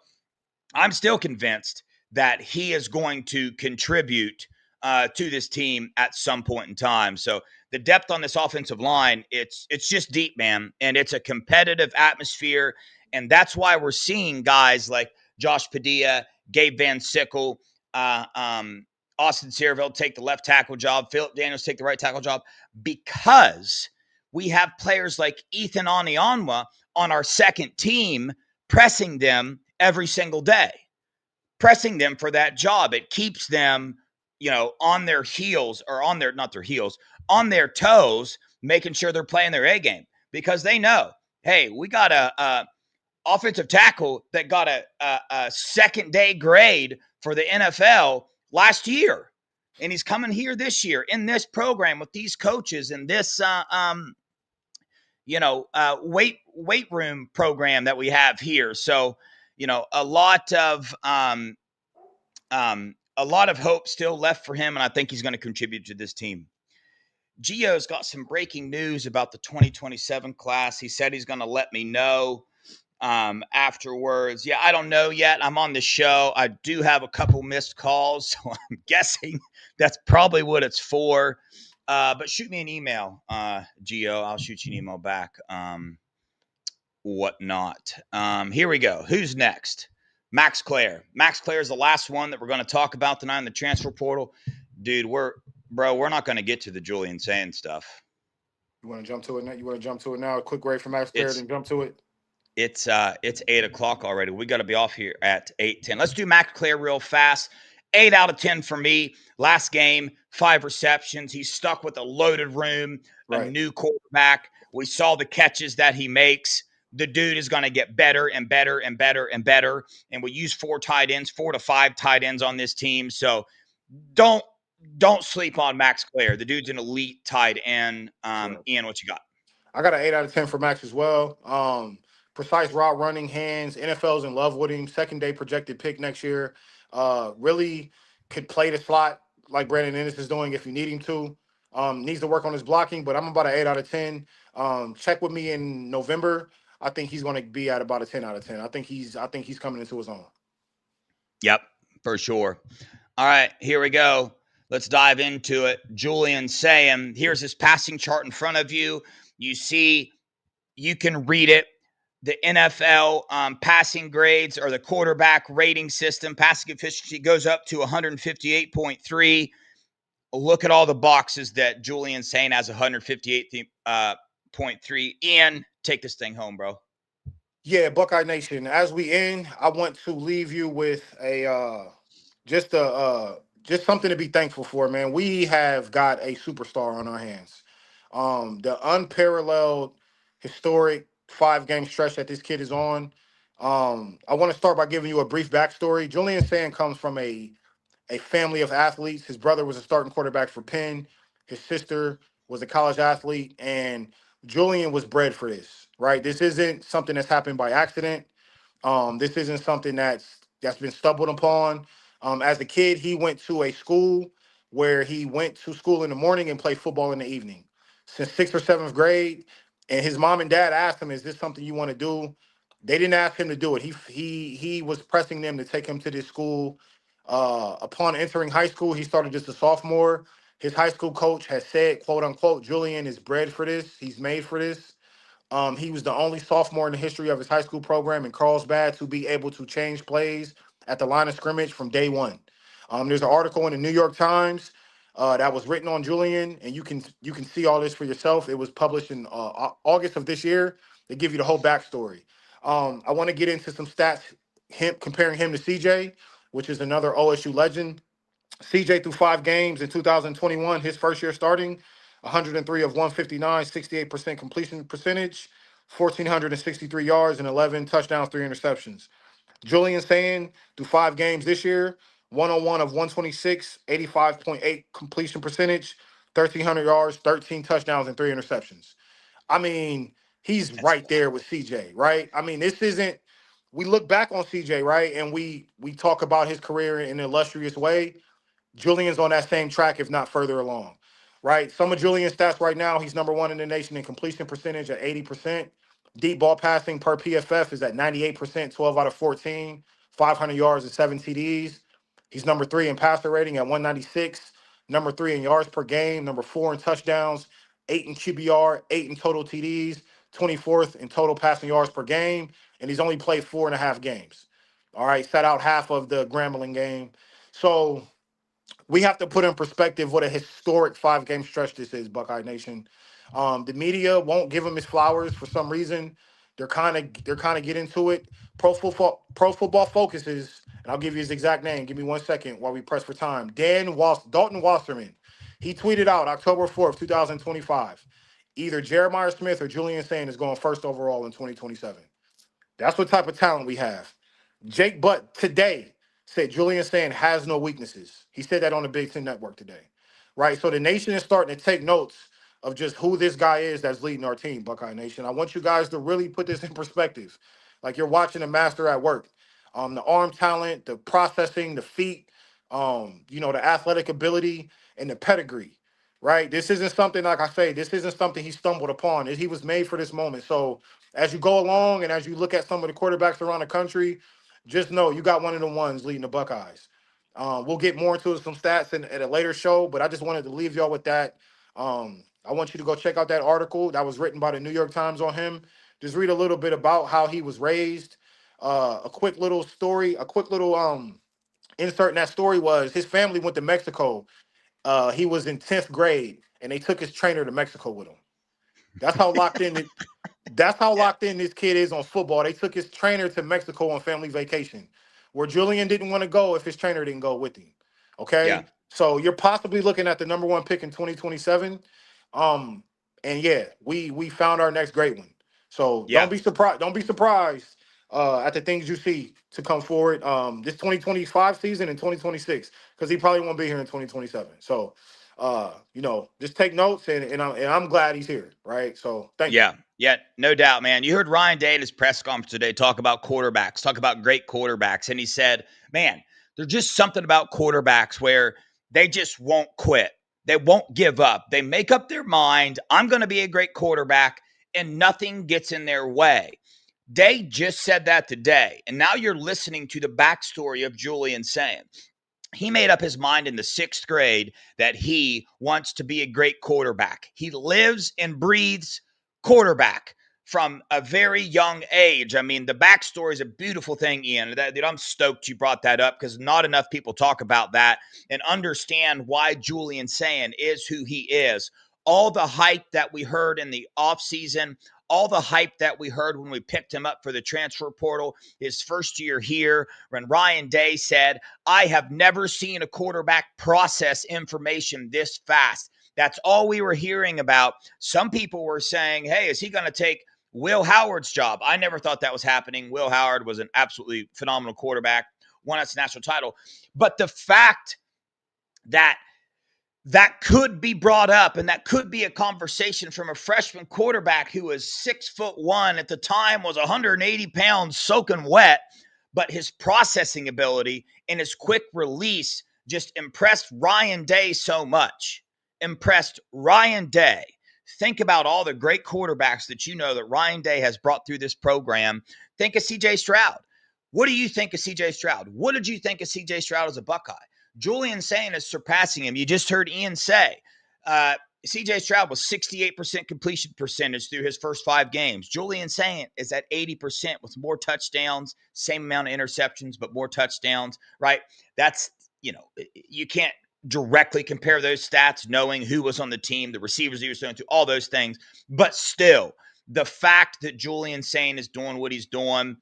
I'm still convinced that he is going to contribute to this team at some point in time. So the depth on this offensive line, it's just deep, man, and it's a competitive atmosphere, and that's why we're seeing guys like Josh Padilla, Gabe Van Sickle, Austin Searville take the left tackle job, Philip Daniels take the right tackle job, because we have players like Ethan Anianwa on our second team pressing them every single day, pressing them for that job. It keeps them, on their heels or on their toes, making sure they're playing their A game because they know, hey, we got a offensive tackle that got a second day grade for the NFL last year. And he's coming here this year in this program with these coaches and this, weight room program that we have here. So, a lot of hope still left for him, and I think he's going to contribute to this team. Gio's got some breaking news about the 2027 class. He said he's going to let me know afterwards. Yeah, I don't know yet. I'm on the show. I do have a couple missed calls, so I'm guessing that's probably what it's for. But shoot me an email, Gio. I'll shoot you an email back. Whatnot. Here we go. Who's next? Max Clare. Max Clare is the last one that we're going to talk about tonight in the transfer portal. Dude, we're not going to get to the Julian Sayin stuff. You want to jump to it now? A quick grade for Max Clare, then jump to it. It's 8:00 already. We got to be off here at 8:10. Let's do Max Clare real fast. 8 out of 10 for me. Last game, 5 receptions. He's stuck with a loaded room, a new quarterback. We saw the catches that he makes. The dude is going to get better and better and better and better. And we use 4 to 5 tight ends on this team. So don't sleep on Max Clare. The dude's an elite tight end. Ian, what you got? I got an 8 out of 10 for Max as well. Precise route running, hands. NFL's in love with him. Second day projected pick next year. Really could play the slot like Brandon Ennis is doing if you need him to. Needs to work on his blocking, but I'm about an 8 out of 10. Check with me in November. I think he's going to be at about a 10 out of 10. I think he's coming into his own. Yep, for sure. All right, here we go. Let's dive into it. Julian Sayin, here's his passing chart in front of you. You see, you can read it. The NFL passing grades or the quarterback rating system, passing efficiency goes up to 158.3. Look at all the boxes that Julian Sayin has 158.3. Ian, take this thing home, bro. Yeah, Buckeye Nation. As we end, I want to leave you with just something to be thankful for, man. We have got a superstar on our hands. The unparalleled, historic 5-game stretch that this kid is on. I want to start by giving you a brief backstory. Julian Sayin comes from a family of athletes. His brother was a starting quarterback for Penn. His sister was a college athlete, and Julian was bred for this, right? This isn't something that's happened by accident. This isn't something that's been stumbled upon. As a kid, he went to a school where he went to school in the morning and played football in the evening. Since 6th or 7th grade, And his mom and dad asked him, "Is this something you want to do?" They didn't ask him to do it. He was pressing them to take him to this school. Upon entering high school, he started as a sophomore. His high school coach has said, "quote unquote," Julian is bred for this. He's made for this. He was the only sophomore in the history of his high school program in Carlsbad to be able to change plays at the line of scrimmage from day one. There's an article in the New York Times that was written on Julian, and you can see all this for yourself. It was published in August of this year. They give you the whole backstory. I want to get into some stats, him comparing him to CJ, which is another OSU legend. CJ threw 5 games in 2021, his first year starting, 103 of 159, 68% completion percentage, 1,463 yards and 11 touchdowns, 3 interceptions. Julian Sayin through 5 games this year, 101 of 126, 85.8 completion percentage, 1,300 yards, 13 touchdowns, and 3 interceptions. I mean, he's That's right there with CJ, right? I mean, this isn't. We look back on CJ, right, and we talk about his career in an illustrious way. Julian's on that same track, if not further along, right? Some of Julian's stats right now, he's number one in the nation in completion percentage at 80%. Deep ball passing per PFF is at 98%, 12 out of 14, 500 yards and 7 TDs. He's number three in passer rating at 196, number three in yards per game, number four in touchdowns, eight in QBR, eight in total TDs, 24th in total passing yards per game, and he's only played 4.5 games. All right, set out half of the Grambling game. So we have to put in perspective what a historic 5 game stretch this is, Buckeye Nation. The media won't give him his flowers for some reason. They're kind of getting to it. Pro Football Focuses, and I'll give you his exact name. Give me 1 second while we press for time. Dalton Wasserman. He tweeted out October 4th, 2025. Either Jeremiah Smith or Julian Sayin is going first overall in 2027. That's what type of talent we have. Jake Butt today said Julian Sand has no weaknesses. He said that on the Big Ten Network today, right? So the nation is starting to take notes of just who this guy is that's leading our team, Buckeye Nation. I want you guys to really put this in perspective. Like you're watching a master at work. The arm talent, the processing, the feet, the athletic ability and the pedigree, right? This isn't something, like I say, this isn't something he stumbled upon. He was made for this moment. So as you go along and as you look at some of the quarterbacks around the country, just know you got one of the ones leading the Buckeyes. We'll get more into some stats at a later show, but I just wanted to leave y'all with that. I want you to go check out that article that was written by the New York Times on him. Just read a little bit about how he was raised. A quick little story, a quick little insert in that story was his family went to Mexico. He was in 10th grade, and they took his trainer to Mexico with him. That's how locked in it. That's how yeah, locked in this kid is on football. They took his trainer to Mexico on family vacation, where Julian didn't want to go if his trainer didn't go with him. yeah, Okay, so you're possibly looking at the number one pick in 2027. Um, and yeah, we found our next great one. So don't yeah. be surprised. Don't be surprised at the things you see to come forward. This 2025 season and 2026, because he probably won't be here in 2027. So just take notes, and I'm glad he's here. Right. So thank you. Yeah, yeah, no doubt, man. You heard Ryan Day in his press conference today talk about quarterbacks, talk about great quarterbacks. And he said, man, there's just something about quarterbacks where they just won't quit. They won't give up. They make up their mind. I'm going to be a great quarterback, and nothing gets in their way. Day just said that today. And now you're listening to the backstory of Julian Sayin. He made up his mind in the 6th grade that he wants to be a great quarterback. He lives and breathes quarterback from a very young age. I mean, the backstory is a beautiful thing, Ian. I'm stoked you brought that up because not enough people talk about that and understand why Julian Sayin is who he is. All the hype that we heard in the offseason, all the hype that we heard when we picked him up for the transfer portal, his first year here, when Ryan Day said, I have never seen a quarterback process information this fast. That's all we were hearing about. Some people were saying, hey, is he going to take Will Howard's job? I never thought that was happening. Will Howard was an absolutely phenomenal quarterback, won us a national title. But the fact that could be brought up and that could be a conversation from a freshman quarterback who was 6'1" at the time, was 180 pounds soaking wet, but his processing ability and his quick release just impressed Ryan Day so much. Impressed Ryan Day Think about all the great quarterbacks that you know that Ryan Day has brought through this program. Think of C.J. Stroud. What do you think of C.J. Stroud? What did you think of C.J. Stroud as a Buckeye? Julian Sayin is surpassing him. You just heard Ian say C.J. Stroud was 68% completion percentage through his first 5 games. Julian Sayin is at 80% with more touchdowns, same amount of interceptions, but more touchdowns, right? That's, you can't directly compare those stats knowing who was on the team, the receivers he was throwing to, all those things. But still, the fact that Julian Sayin is doing what he's doing,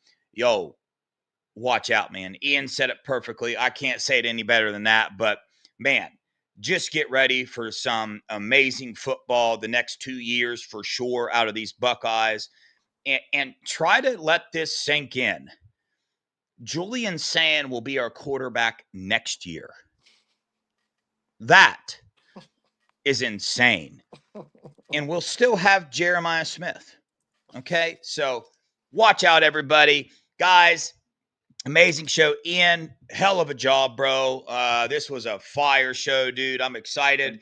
watch out, man. Ian said it perfectly. I can't say it any better than that. But, man, just get ready for some amazing football the next 2 years for sure out of these Buckeyes. And try to let this sink in. Julian Sayin will be our quarterback next year. That is insane. And we'll still have Jeremiah Smith. Okay? So watch out, everybody. Guys, amazing show. Ian, hell of a job, bro. This was a fire show, dude. I'm excited.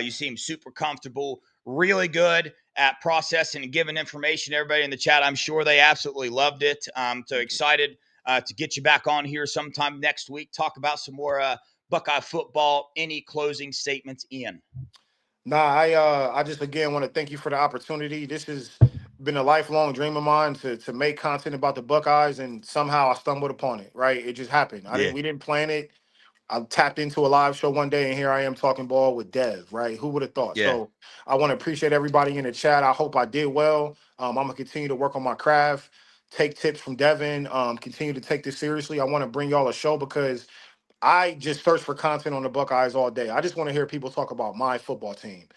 You seem super comfortable, really good at processing and giving information to everybody in the chat. I'm sure they absolutely loved it. So excited to get you back on here sometime next week. Talk about some more Buckeye football. Any closing statements, Ian? Nah, I just again want to thank you for the opportunity. This has been a lifelong dream of mine to make content about the Buckeyes, and somehow I stumbled upon it. Right, it just happened. We didn't plan it. I tapped into a live show one day, and here I am talking ball with Dev. Right, who would have thought? Yeah. So I want to appreciate everybody in the chat. I hope I did well. I'm gonna continue to work on my craft, take tips from Devin, continue to take this seriously. I want to bring y'all a show because I just search for content on the Buckeyes all day. I just want to hear people talk about my football team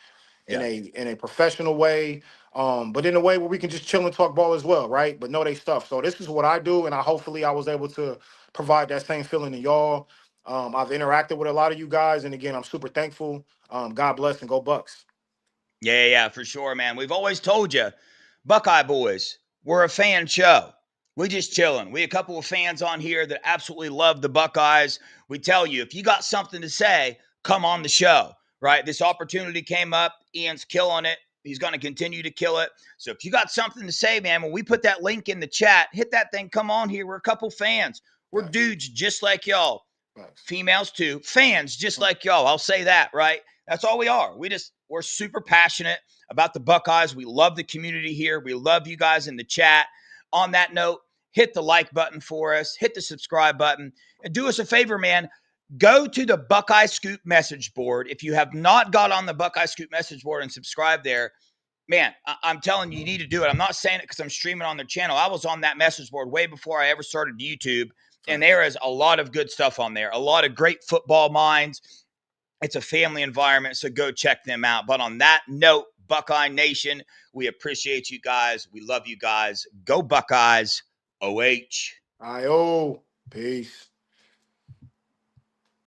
in a professional way, but in a way where we can just chill and talk ball as well, right? But know they stuff. So this is what I do, and hopefully I was able to provide that same feeling to y'all. I've interacted with a lot of you guys, and again, I'm super thankful. God bless and go Bucks. Yeah, for sure, man. We've always told you, Buckeye boys, we're a fan show. We just chilling. We a couple of fans on here that absolutely love the Buckeyes. We tell you, if you got something to say, come on the show, right? This opportunity came up. Ian's killing it. He's going to continue to kill it. So if you got something to say, man, when we put that link in the chat, hit that thing. Come on here. We're a couple fans. We're dudes just like y'all. Females too. Fans just like y'all. I'll say that, right? That's all we are. We're super passionate about the Buckeyes. We love the community here. We love you guys in the chat. On that note, hit the like button for us. Hit the subscribe button. And do us a favor, man. Go to the Buckeye Scoop message board. If you have not got on the Buckeye Scoop message board and subscribe there, man, I'm telling you, you need to do it. I'm not saying it because I'm streaming on their channel. I was on that message board way before I ever started YouTube. And there is a lot of good stuff on there. A lot of great football minds. It's a family environment, so go check them out. But on that note, Buckeye Nation, we appreciate you guys. We love you guys. Go Buckeyes. OH. I-O. Peace.